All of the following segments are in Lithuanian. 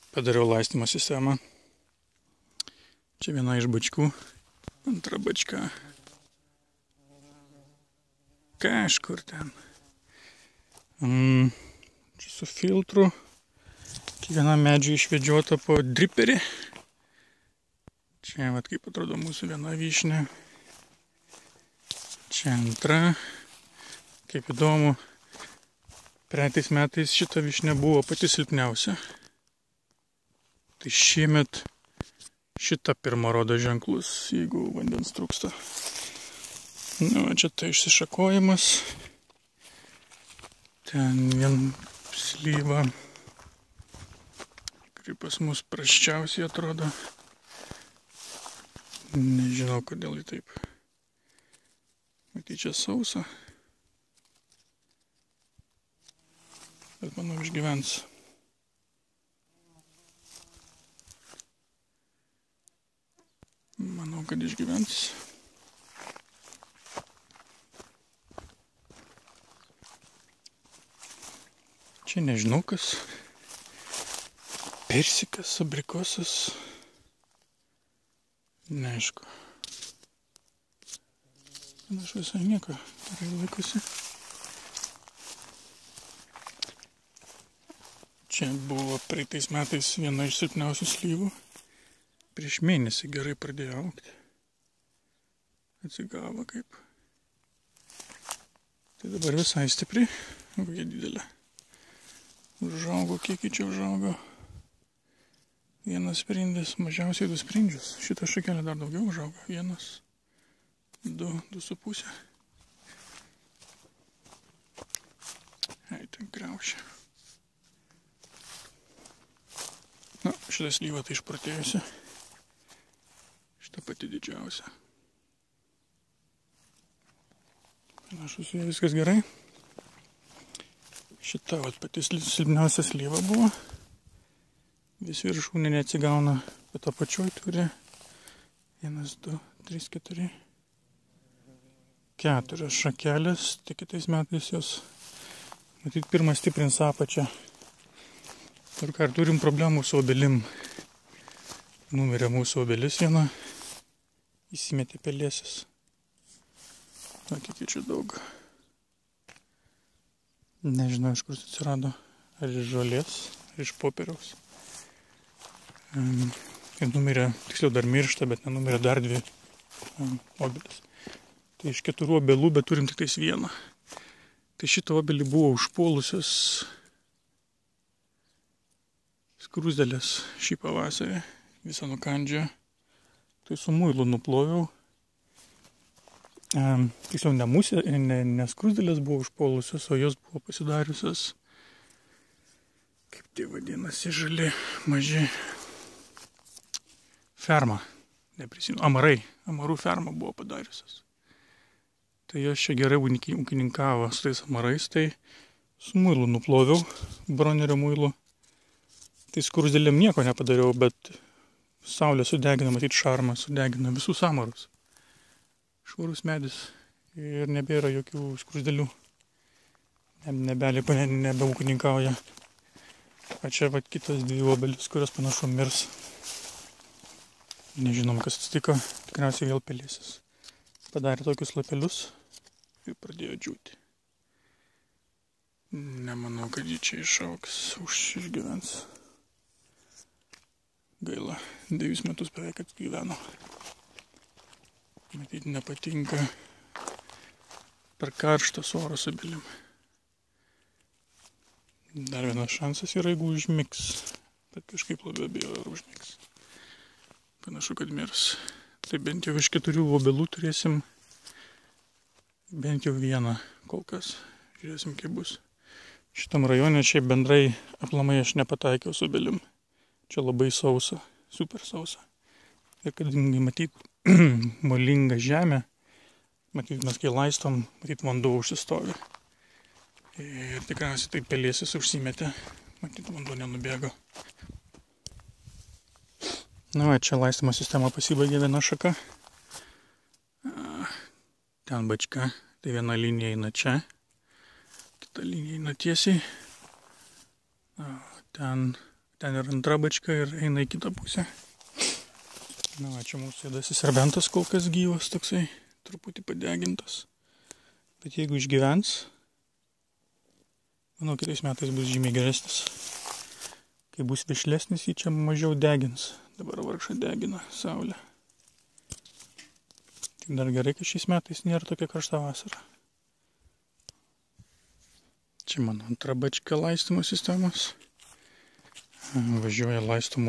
Padariau laistymo sistemą. Čia viena iš bačkų. Antra bačka. Kažkur ten. Čia su filtru. Kiekvienam medžiui išvedžiota po driperį. Čia vat kaip atrodo mūsų viena vyšnė. Čia antra. Kaip įdomu. Praeitais metais šita vyšnė buvo pati silpniausia. Tai šiemet šita pirma rodo ženklus, jeigu vandens trūksta. Nu, čia tai išsišakojimas. Ten vien slyva. Kaip pas mus prasčiausiai atrodo. Nežinau, kodėl jį taip. Matyt, čia sausa. Bet manau išgyvens. Manau, kad išgyvens. Čia nežinau kas. Persikas, abrikosas. Neaišku. Aš visai nieko gerai laikosi. Čia buvo praeitais metais viena iš silpniausių slyvų. Prieš mėnesį gerai pradėjo augti. Atsigavo kaip. Tai dabar visai stipri. Kokia didelė. Užaugo, kiek čia užaugo. Vienas sprindis, mažiausiai 2 sprindžius. Šitą šakelę dar daugiau užaugo. 1, 2, 2,5. Ai, ten kriaušia. Na, šitą slyvą tai išprotėjusi. Šitą pati didžiausia. Panašu, su jie viskas gerai. Šita vat pati silpniausia slyva buvo. Vis viršūnė neatsigauna, bet apačioj turi 1, 2, 3, 4. 4 šakelės, tik kitais metais jos matyt pirmą stiprins apačią. Ir ką, turim problemų su obelim. Numirė mūsų obelis viena. Įsimetė pelėsis. Na, kiek čia daug. Nežinau, iš kur atsirado. Ar iš žolės, ar iš popieriaus. Ir numirė, tiksliau dar miršta, bet nenumirė dar 2 obelis. Tai iš 4 obelų, bet turim tik tais 1. Tai šitą obelį buvo užpuolusios skruzdėlės šį pavasarį. Visą nukandžia. Tai su muilu nuploviau. Tiksliau, ne skruzdėlės buvo užpuolusios, o jos buvo pasidariusios, kaip tai vadinasi, žali, maži. Ferma. Neprisimenu. Amarai. Amarų ferma buvo padariusios. Tai jos čia gerai ūkininkavo su tais amarais, tai su muilu nuploviau, bronerio muilu. Tai skruzdėlėm nieko nepadariau, bet saulė sudegina, matyt, šarmą, sudegina visus amarus. Švarus medis ir nebėra jokių skruzdėlių. Nebeūkininkauja. O čia vat kitas 2 obelis, kurios panašu mirs. Nežinom, kas atsitiko. Tikriausiai vėl pelėsis. Padarė tokius lapelius ir pradėjo džiūti. Nemanau, kad jį čia išaugs, išgyvens. Gaila, 2 metus beveik atgyveno. Matyt, nepatinka per karštas oras obelim. Dar vienas šansas yra, jeigu užmigs. Bet kažkaip labiau abejoju, ar užmigs. Panašu, kad mirs. Tai bent jau iš 4 obelų turėsim bent jau 1 kol kas. Žiūrėsim, kaip bus. Šitam rajone šiaip bendrai aplamai aš nepataikiau su obelim. Čia labai sausa, super sausa. Ir kadangi matyt molinga žemė, matyt mes kai laistom, matyt vanduo užsistovi. Ir tikriausiai taip pelėsis užsimetė, matyt vanduo nenubėgo. Na, čia laistymo sistema pasibaigė viena šaka. Ten bačka, tai viena linija eina čia, kita linija eina tiesiai. Ten Ten ir antra bačka ir eina į kitą pusę. Na, va, čia mūsų juodasis serbentas kol kas gyvas, toksai truputį padegintas. Bet jeigu išgyvens, manau, kitais metais bus žymiai geresnis. Kai bus vešlesnis, jį čia mažiau degins. Dabar vargšą degina saulė. Tik dar gerai, kad šiais metais nėra tokia karšta vasara. Čia mano antra bačka laistymo sistemos. Važiuoja laisto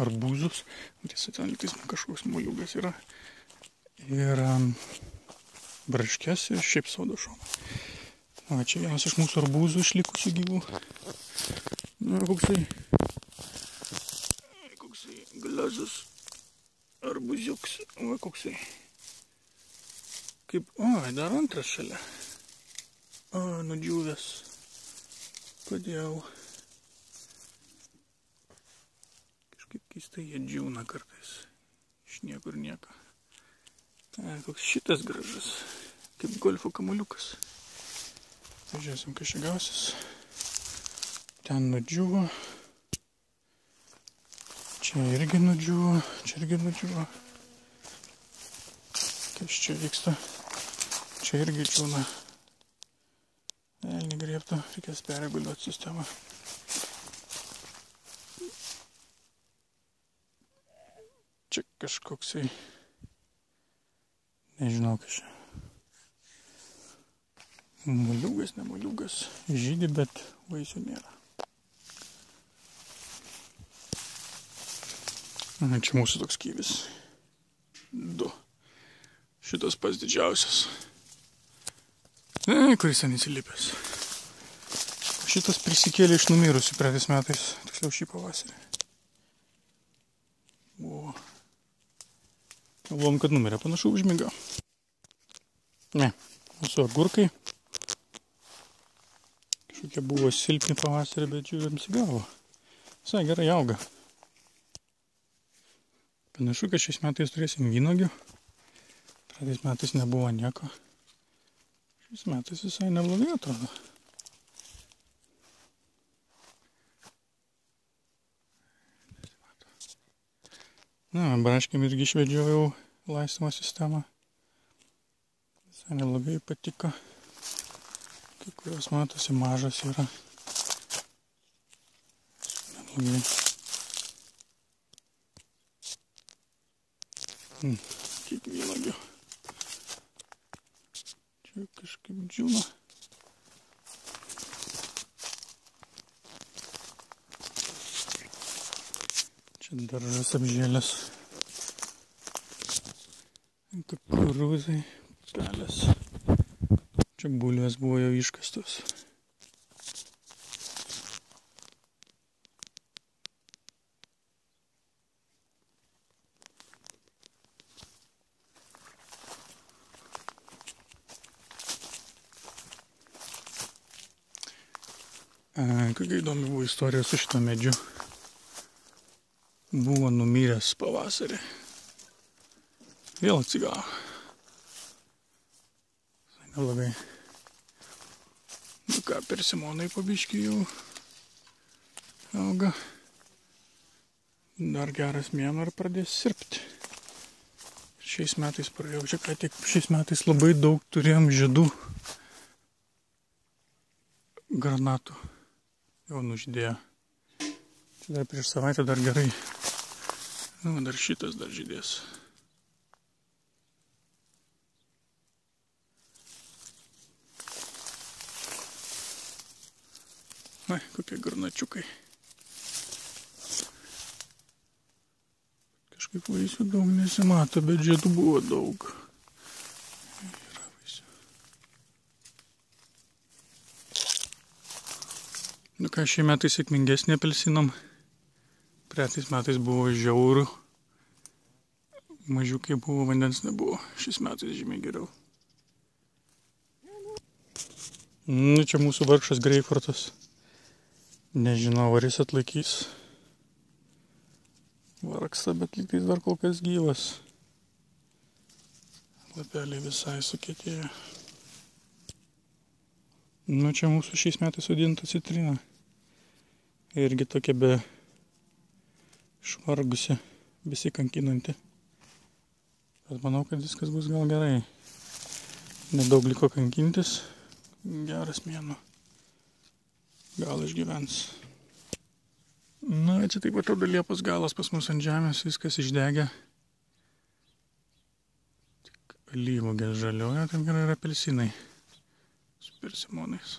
arbūzus. Tiesa, ten lytais kažkoks moliūgas yra. Ir braškės ir šiaip sodo šoną. Va, čia vienas iš mūsų arbūzų išlikusių gyvų. Na, koksai glazas arbūziuks. Va, koksai. Kaip, dar antras šalia. Nudžiūvęs. Kodėl? Kažkaip keistai jie džiūna kartais. Iš niekur nieko. Koks šitas gražus. Kaip golfo kamuoliukas. Pažiūrėsim, kas čia gausis. Ten nudžiūvo. Čia irgi nudžiūvo. Čia irgi nudžiūvo. Kas čia vyksta? Čia irgi džiūna. Elnį griebtų, reikės perreguliuoti sistemą. Čia kažkoksai, nežinau kas čia. Moliūgas, ne moliūgas, žydi, bet vaisių nėra. Čia mūsų toks kyvis. 2. Šitas pats didžiausias. Kuris ten įsilipęs. Šitas prisikėlė iš numirusių praeitais metais, tiksliau šį pavasarį. Buvo. Galvom, kad numirė, panašu užmigo. Ne, mūsų agurkai. Kažkokie buvo silpni pavasarį, bet žiūrėjom sigavo. Visai gerai auga. Panašu, kad šiais metais turėsim vynuogių. Praeitais metais nebuvo nieko. Šis metais visai neblogai atrodo. Na, braškėm irgi išvedžiojau laistymo sistemą. Visai neblogai patiko. Kai kurios matosi mažas yra. Neblogai. Kiek vynuogių. Čia kažkaip džiūna. Čia daržas apžėlės. Kukurūzai, pelės. Čia bulvės buvo jau iškastos. Kokia įdomi buvo istorija su šito medžiu. Buvo numyręs pavasarį. Vėl atsigavo. Neblogai. Nu ką, persimonai po biškį jau auga. Dar geras mėnuo ir pradės sirpti. Šiais metais pradėjau, čia ką tik šiais metais labai daug turėjom žiedų granatų. Jau nužydėjo. Tai dar prieš savaitę dar gerai. Nu, dar šitas dar žydės. Ai, kokie garnačiukai. Kažkaip vaisių daug nesimato, bet žiedų buvo daug. Yra vaisių. Nu ką, šie metai sėkmingesnė apelsinam. Praeitais metais buvo žiaurų. Mažiukai buvo, vandens nebuvo. Šis metais žymiai geriau. Nu, čia mūsų vargšas greipfrutas. Nežinau, ar jis atlaikys. Vargsta, bet lygtais dar kol kas gyvas. Lapeliai visai sukietėjo. Nu, čia mūsų šiais metais sodinta citrina. Irgi tokia be švargusi, besikankinanti. Bet manau, kad viskas bus gal gerai. Nedaug liko kankintis. Geras mėnuo. Gal išgyvens. Na, čia taip atrodo Liepos galas pas mus ant žemės, viskas išdegė. Tik alyvuogės žalioja, ten gerai yra apelsinai su persimonais.